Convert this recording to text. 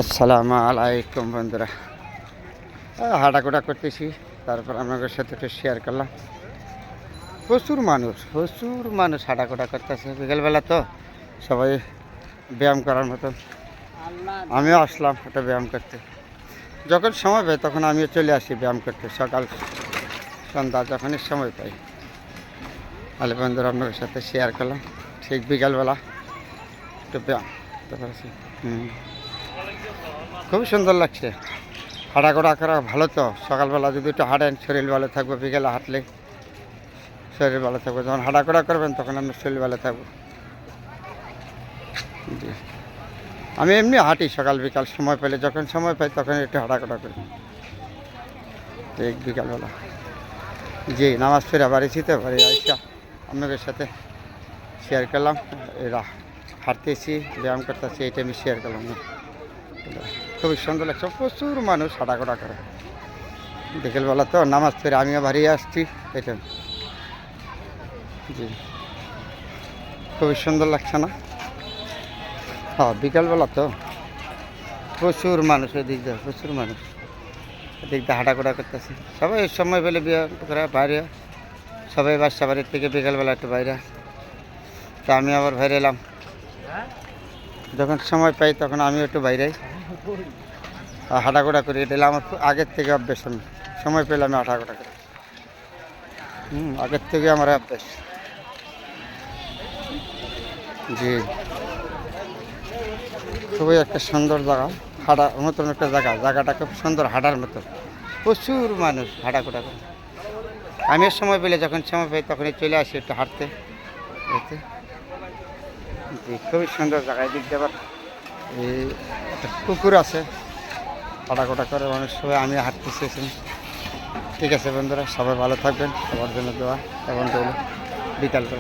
আসসালামু আলাইকুম বন্ধুরা, হাঁটাকোটা করতেছি। তারপর আপনাদের সাথে একটু শেয়ার করলাম। প্রচুর মানুষ হাঁটাকোটা করতেছে বিকেলবেলা, তো সবাই ব্যায়াম করার মতন। আমিও আসলাম একটা ব্যায়াম করতে। যখন সময় পাই তখন আমিও চলে আসি ব্যায়াম করতে, সকাল সন্ধ্যা যখনই সময় পাই। তাহলে বন্ধুরা আপনাদের সাথে শেয়ার করলাম ঠিক বিকালবেলা একটু ব্যায়াম করতে পারছি। খুবই সুন্দর লাগছে। হাঁটাঘোড়া করা ভালো, তো সকালবেলা যদি একটু হাঁটেন শরীর ভালো থাকবে, বিকেলে হাঁটলে শরীর ভালো থাকবে। যখন হাঁটাঘোড়া করবেন তখন আপনার শরীর ভালো থাকবে। জি, আমি এমনি হাঁটি সকাল বিকাল, সময় পেলে যখন সময় পাই তখন একটু হাঁটাঘোড়া করি ঠিক বিকালবেলা। জি, নামাজ ফেরা বাড়িছি, তো বাড়ি আইসা আপনাদের সাথে শেয়ার করলাম। এরা হাঁটতেছি, ব্যায়াম করতেছি, এইটা আমি শেয়ার করলাম। খুবই সুন্দর লাগছে, প্রচুর মানুষ হাঁটাঘোড়া করে বিকেলবেলা, তো নামাজ ফেরে আমিও বাড়ি আসছি। এটা জি, খুবই সুন্দর লাগছে না? হ্যাঁ, বিকালবেলা তো প্রচুর মানুষ, এদিক দিয়ে প্রচুর মানুষ, এদিক দিয়ে হাঁটাঘোড়া করতেছে। সবাই সময় পেলে ব্যায়াম করে বাইরে, সবাই বাসা বাড়ির থেকে বিকালবেলা একটু বাইরে। তা আমি আবার বাইরে এলাম, যখন সময় পাই তখন আমিও একটু বাইরে হাঁটাঘোড়া করি। এটা আমার আগের থেকে অভ্যেস। আমি সময় পেলে আমি হাঁটাঘোড়া করি। আগের থেকে আমার অভ্যেস। জি, খুবই একটা সুন্দর জায়গা, হাঁটার মতন একটা জায়গাটা খুব সুন্দর, হাঁটার মতো। প্রচুর মানুষ হাঁটাঘোড়া করে। আমিও সময় পেলে যখন সময় পাই তখনই চলে আসি একটু হাঁটতে। জি, খুবই সুন্দর জায়গায় দিক দিয়ে। আবার এই একটা পুকুর আছে, হাঁটাঘোড়া করে মানুষ সবাই। আমি হাঁটতেছি। ঠিক আছে বন্ধুরা, সবাই ভালো থাকবেন, সবার জন্য দোয়া। এবং বিকাল